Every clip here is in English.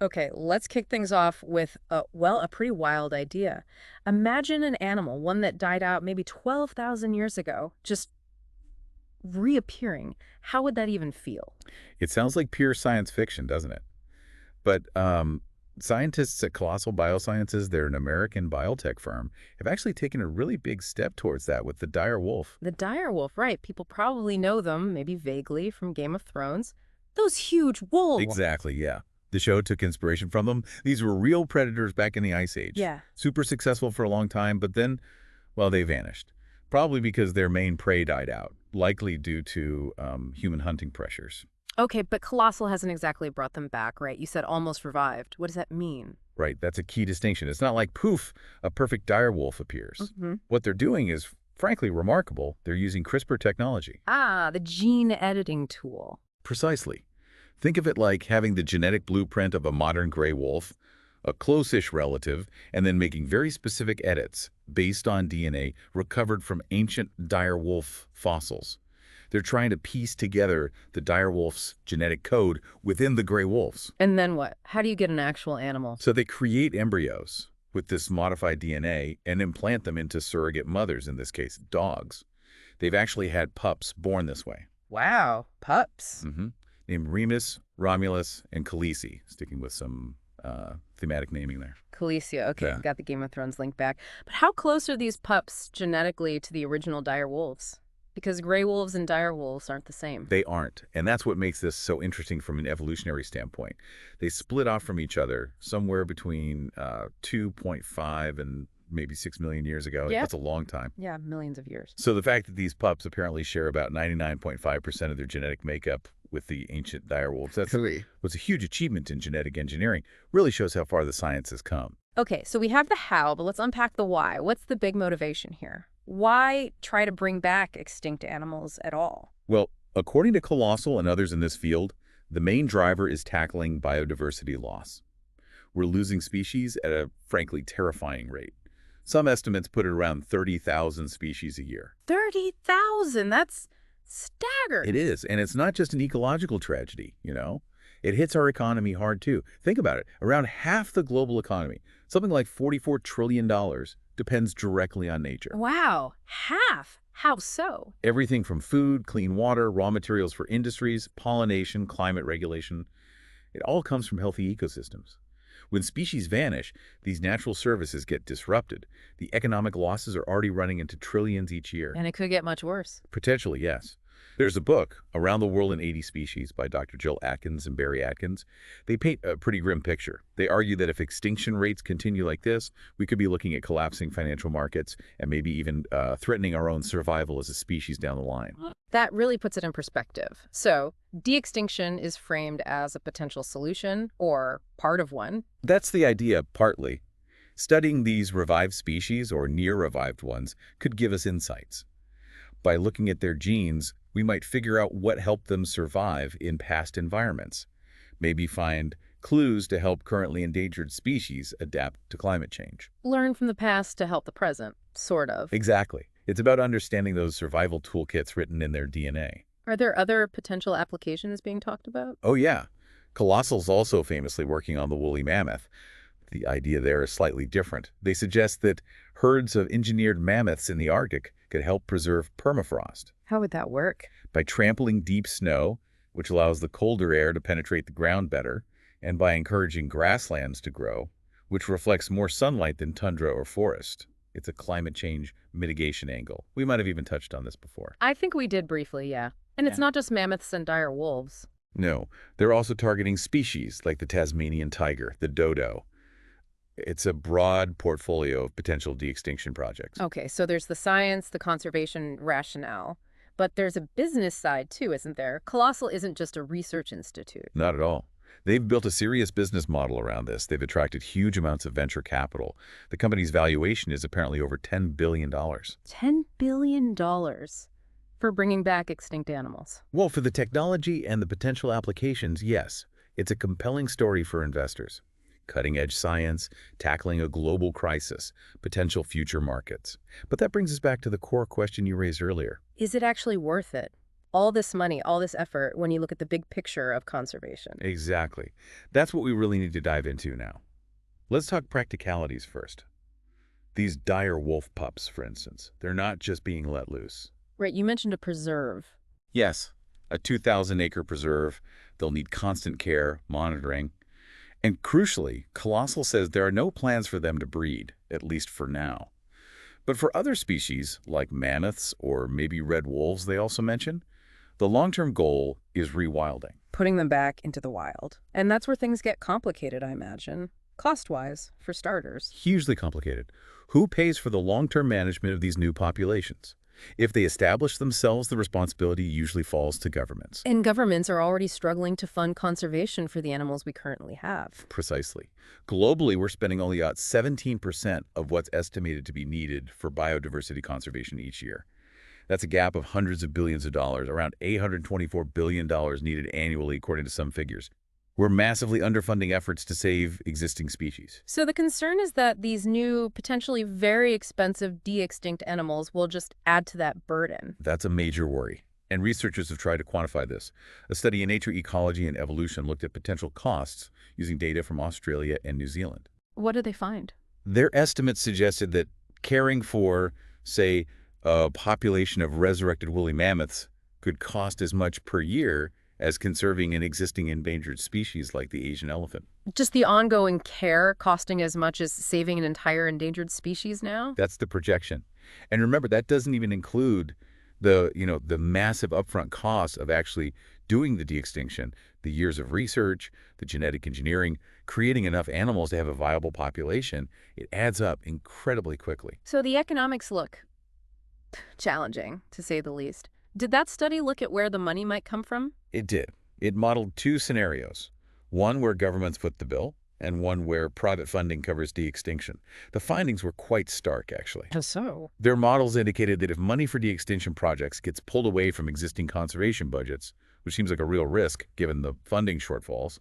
Okay, let's kick things off with a pretty wild idea. Imagine an animal, one that died out maybe 12,000 years ago, just reappearing. How would that even feel? It sounds like pure science fiction, doesn't it? But scientists at Colossal Biosciences, they're an American biotech firm, have actually taken a really big step towards that with the dire wolf. The dire wolf, right? People probably know them, maybe vaguely, from Game of Thrones. Those huge wolves. Exactly, yeah. The show took inspiration from them. These were real predators back in the Ice Age. Yeah. Super successful for a long time, but then, well, they vanished. Probably because their main prey died out, likely due to human hunting pressures. Okay, but Colossal hasn't exactly brought them back, right? You said almost revived. What does that mean? Right, that's a key distinction. It's not like, poof, a perfect dire wolf appears. Hmm. What they're doing is, frankly, remarkable. They're using CRISPR technology. Ah, the gene editing tool. Precisely. Think of it like having the genetic blueprint of a modern gray wolf, a close-ish relative, and then making very specific edits based on DNA recovered from ancient dire wolf fossils. They're trying to piece together the dire wolf's genetic code within the gray wolf's. And then what? How do you get an actual animal? So they create embryos with this modified DNA and implant them into surrogate mothers, in this case, dogs. They've actually had pups born this way. Wow, pups. Named Remus, Romulus, and Khaleesi, sticking with some thematic naming there. Calicia, okay, Yeah. got the Game of Thrones link back. But how close are these pups genetically to the original dire wolves? Because gray wolves and dire wolves aren't the same. They aren't, and that's what makes this so interesting from an evolutionary standpoint. They split off from each other somewhere between 2.5 and maybe 6 million years ago. Yeah. That's a long time. Yeah, millions of years. So the fact that these pups apparently share about 99.5% of their genetic makeup with the ancient dire wolves, that's was a huge achievement in genetic engineering, really shows how far the science has come. Okay, so we have the how, but let's unpack the why. What's the big motivation here? Why try to bring back extinct animals at all? Well, according to Colossal and others in this field, the main driver is tackling biodiversity loss. We're losing species at a frankly terrifying rate. Some estimates put it around 30,000 species a year. 30,000, that's staggering. It is, and it's not just an ecological tragedy, you know? It hits our economy hard too. Think about it. Around half the global economy, something like $44 trillion, depends directly on nature. Wow, half. How so? Everything from food, clean water, raw materials for industries, pollination, climate regulation, it all comes from healthy ecosystems. When species vanish, these natural services get disrupted. The economic losses are already running into trillions each year. And it could get much worse. Potentially, yes. There's a book, Around the World in 80 Species, by Dr. Jill Atkins and Barry Atkins. They paint a pretty grim picture. They argue that if extinction rates continue like this, we could be looking at collapsing financial markets and maybe even threatening our own survival as a species down the line. That really puts it in perspective. So, de-extinction is framed as a potential solution, or part of one. That's the idea, partly. Studying these revived species, or near-revived ones, could give us insights. By looking at their genes, we might figure out what helped them survive in past environments. Maybe find clues to help currently endangered species adapt to climate change. Learn from the past to help the present, sort of. Exactly. It's about understanding those survival toolkits written in their DNA. Are there other potential applications being talked about? Oh yeah, Colossal's also famously working on the woolly mammoth. The idea there is slightly different. They suggest that herds of engineered mammoths in the Arctic could help preserve permafrost. How would that work? By trampling deep snow, which allows the colder air to penetrate the ground better, and by encouraging grasslands to grow, which reflects more sunlight than tundra or forest. It's a climate change mitigation angle. We might have even touched on this before. I think we did briefly, yeah. And it's Yeah. not just mammoths and dire wolves. No, they're also targeting species like the Tasmanian tiger, the dodo. It's a broad portfolio of potential de-extinction projects. Okay, so there's the science, the conservation rationale, but there's a business side too, isn't there? Colossal isn't just a research institute. Not at all. They've built a serious business model around this. They've attracted huge amounts of venture capital. The company's valuation is apparently over $10 billion. $10 billion for bringing back extinct animals. Well, for the technology and the potential applications, yes. It's a compelling story for investors. Cutting-edge science, tackling a global crisis, potential future markets. But that brings us back to the core question you raised earlier. Is it actually worth it? all this money, all this effort when you look at the big picture of conservation. Exactly. That's what we really need to dive into now. Let's talk practicalities first. These dire wolf pups, for instance, they're not just being let loose. Right, you mentioned a preserve. Yes, a 2,000-acre preserve. They'll need constant care, monitoring. And crucially, Colossal says there are no plans for them to breed, at least for now. But for other species, like mammoths or maybe red wolves they also mention, the long-term goal is rewilding. Putting them back into the wild. And that's where things get complicated, I imagine. Cost-wise, for starters. Hugely complicated. Who pays for the long-term management of these new populations? If they establish themselves, the responsibility usually falls to governments. And governments are already struggling to fund conservation for the animals we currently have. Precisely. Globally, we're spending only about 17% of what's estimated to be needed for biodiversity conservation each year. That's a gap of hundreds of billions of dollars, around $824 billion needed annually, according to some figures. We're massively underfunding efforts to save existing species. So the concern is that these new, potentially very expensive de-extinct animals will just add to that burden. That's a major worry. And researchers have tried to quantify this. A study in Nature Ecology and Evolution looked at potential costs using data from Australia and New Zealand. What did they find? Their estimates suggested that caring for, say, a population of resurrected woolly mammoths could cost as much per year as conserving an existing endangered species like the Asian elephant. Just the ongoing care costing as much as saving an entire endangered species now? That's the projection. And remember, that doesn't even include the massive upfront cost of actually doing the de-extinction, the years of research, the genetic engineering, creating enough animals to have a viable population. It adds up incredibly quickly. So the economics look challenging, to say the least. Did that study look at where the money might come from? It did. It modeled two scenarios, one where governments foot the bill and one where private funding covers de-extinction. The findings were quite stark, actually. How so? Their models indicated that if money for de-extinction projects gets pulled away from existing conservation budgets, which seems like a real risk given the funding shortfalls,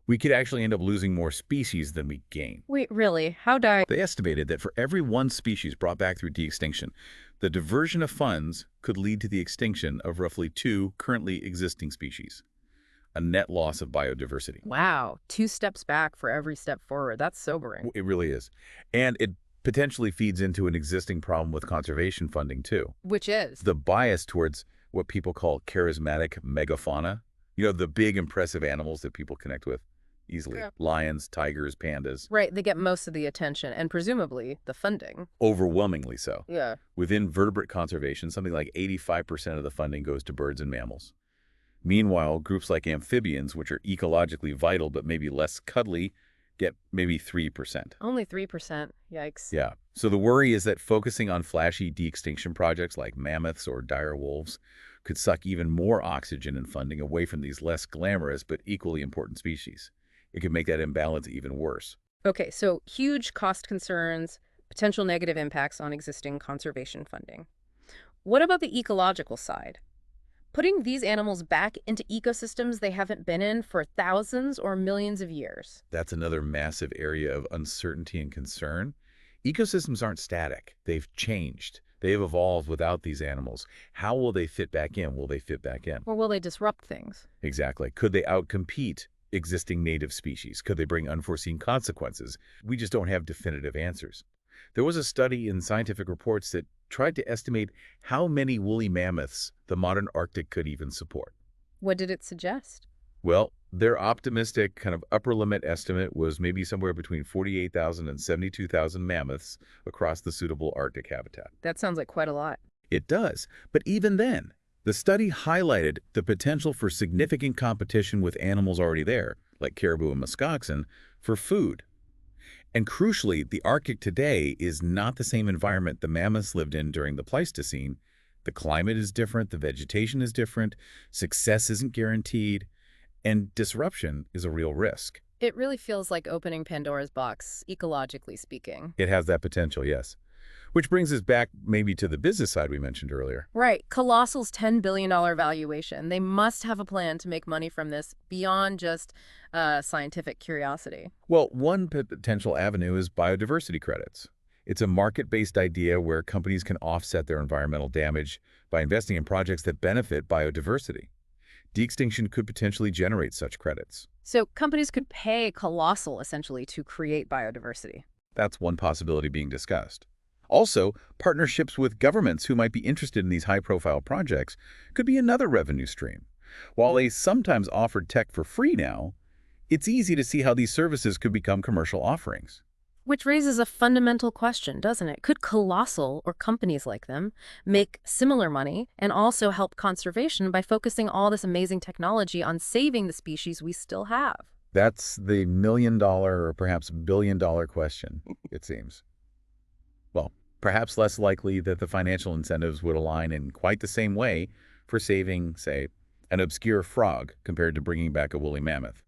we could actually end up losing more species than we gain. Wait, really? How'd I? They estimated that for every one species brought back through de-extinction, the diversion of funds could lead to the extinction of roughly 2 currently existing species, a net loss of biodiversity. Wow, 2 steps back for every step forward. That's sobering. It really is. And it potentially feeds into an existing problem with conservation funding, too. Which is? The bias towards what people call charismatic megafauna, the big, impressive animals that people connect with easily. Yeah. Lions, tigers, pandas. Right, they get most of the attention and presumably the funding. Overwhelmingly so. Yeah. Within vertebrate conservation, something like 85% of the funding goes to birds and mammals. Meanwhile, groups like amphibians, which are ecologically vital but maybe less cuddly, get maybe 3%. Only 3%. Yikes. Yeah. So the worry is that focusing on flashy de-extinction projects like mammoths or dire wolves could suck even more oxygen and funding away from these less glamorous but equally important species. It could make that imbalance even worse. Okay, so huge cost concerns, potential negative impacts on existing conservation funding. What about the ecological side? Putting these animals back into ecosystems they haven't been in for thousands or millions of years. That's another massive area of uncertainty and concern. Ecosystems aren't static. They've changed. They've evolved without these animals. How will they fit back in? Will they fit back in? Or will they disrupt things? Exactly. Could they outcompete existing native species? Could they bring unforeseen consequences? We just don't have definitive answers. There was a study in scientific reports that tried to estimate how many woolly mammoths the modern Arctic could even support. What did it suggest? Well, their optimistic kind of upper limit estimate was maybe somewhere between 48,000 and 72,000 mammoths across the suitable Arctic habitat. That sounds like quite a lot. It does. But even then, the study highlighted the potential for significant competition with animals already there, like caribou and muskoxen, for food. And crucially, the Arctic today is not the same environment the mammoths lived in during the Pleistocene. The climate is different, the vegetation is different, success isn't guaranteed, and disruption is a real risk. It really feels like opening Pandora's box, ecologically speaking. It has that potential, yes. Which brings us back maybe to the business side we mentioned earlier. Right. Colossal's $10 billion valuation. They must have a plan to make money from this beyond just scientific curiosity. Well, one potential avenue is biodiversity credits. It's a market-based idea where companies can offset their environmental damage by investing in projects that benefit biodiversity. De-extinction could potentially generate such credits. So companies could pay Colossal, essentially, to create biodiversity. That's one possibility being discussed. Also, partnerships with governments who might be interested in these high-profile projects could be another revenue stream. While they sometimes offer tech for free now, it's easy to see how these services could become commercial offerings. Which raises a fundamental question, doesn't it? Could Colossal, or companies like them, make similar money and also help conservation by focusing all this amazing technology on saving the species we still have? That's the million-dollar or perhaps billion-dollar question, it seems. Well, perhaps less likely that the financial incentives would align in quite the same way for saving, say, an obscure frog compared to bringing back a woolly mammoth.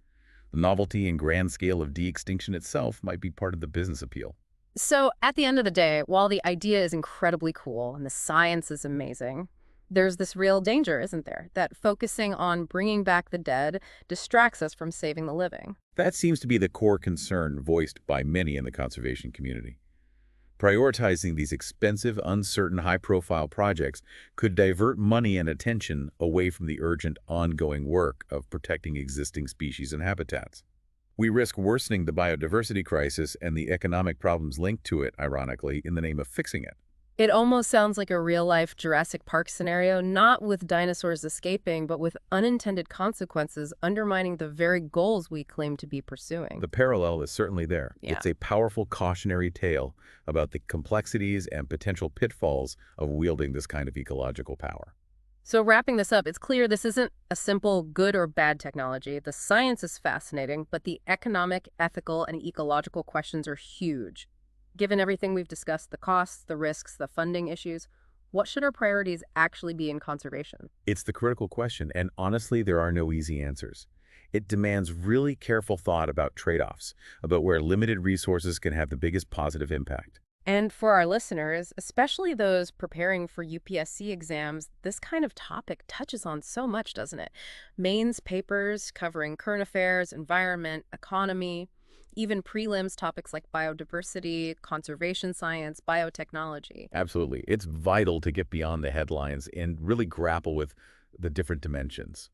The novelty and grand scale of de-extinction itself might be part of the business appeal. So at the end of the day, while the idea is incredibly cool and the science is amazing, there's this real danger, isn't there? That focusing on bringing back the dead distracts us from saving the living. That seems to be the core concern voiced by many in the conservation community. Prioritizing these expensive, uncertain, high-profile projects could divert money and attention away from the urgent, ongoing work of protecting existing species and habitats. We risk worsening the biodiversity crisis and the economic problems linked to it, ironically, in the name of fixing it. It almost sounds like a real-life Jurassic Park scenario, not with dinosaurs escaping, but with unintended consequences undermining the very goals we claim to be pursuing. The parallel is certainly there. Yeah. It's a powerful cautionary tale about the complexities and potential pitfalls of wielding this kind of ecological power. So wrapping this up, it's clear this isn't a simple good or bad technology. The science is fascinating, but the economic, ethical, and ecological questions are huge. Given everything we've discussed, the costs, the risks, the funding issues, what should our priorities actually be in conservation? It's the critical question, and honestly, there are no easy answers. It demands really careful thought about trade-offs, about where limited resources can have the biggest positive impact. And for our listeners, especially those preparing for UPSC exams, this kind of topic touches on so much, doesn't it? Mains papers covering current affairs, environment, economy, even prelims topics like biodiversity, conservation science, biotechnology. Absolutely. It's vital to get beyond the headlines and really grapple with the different dimensions.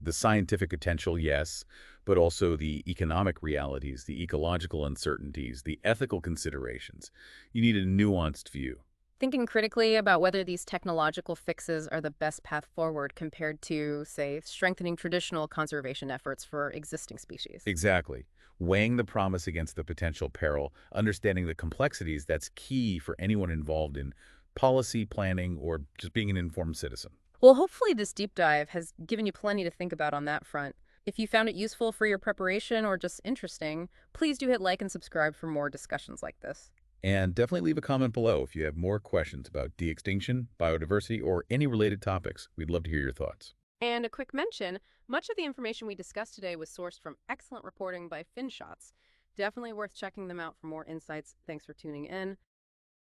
The scientific potential, yes, but also the economic realities, the ecological uncertainties, the ethical considerations. You need a nuanced view. Thinking critically about whether these technological fixes are the best path forward compared to, say, strengthening traditional conservation efforts for existing species. Exactly. Weighing the promise against the potential peril, understanding the complexities, that's key for anyone involved in policy planning or just being an informed citizen. Well, hopefully this deep dive has given you plenty to think about on that front. If you found it useful for your preparation or just interesting, please do hit like and subscribe for more discussions like this. And definitely leave a comment below if you have more questions about de-extinction, biodiversity, or any related topics. We'd love to hear your thoughts. And a quick mention, much of the information we discussed today was sourced from excellent reporting by FinShots. Definitely worth checking them out for more insights. Thanks for tuning in.